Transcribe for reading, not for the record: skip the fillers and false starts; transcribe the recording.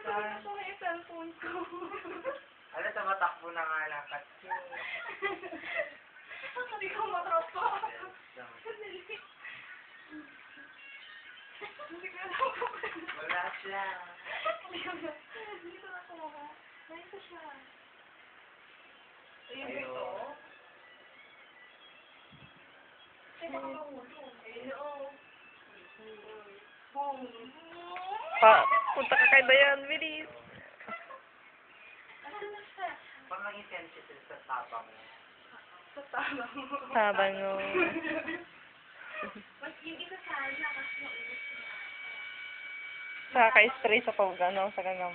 Saan? Ito yung cellphone ko. Alam, tumatakbo na nga lang kasi. Hindi ko matropa. Hindi ko alam kung Wala siya. Hindi ko na kumuha. Nandito siya. Ayun dito. Ay, baka mahulog. Ayun, oo. Boom. Punta ka kay Dayan, bilis. Asan na siya? Pag maging sensitive sa tabang mo. Sa tama mo. Habang no. Mas yung isa sana kasi naubos niya. Sa ka-stress ako, gano'n, sa ganang.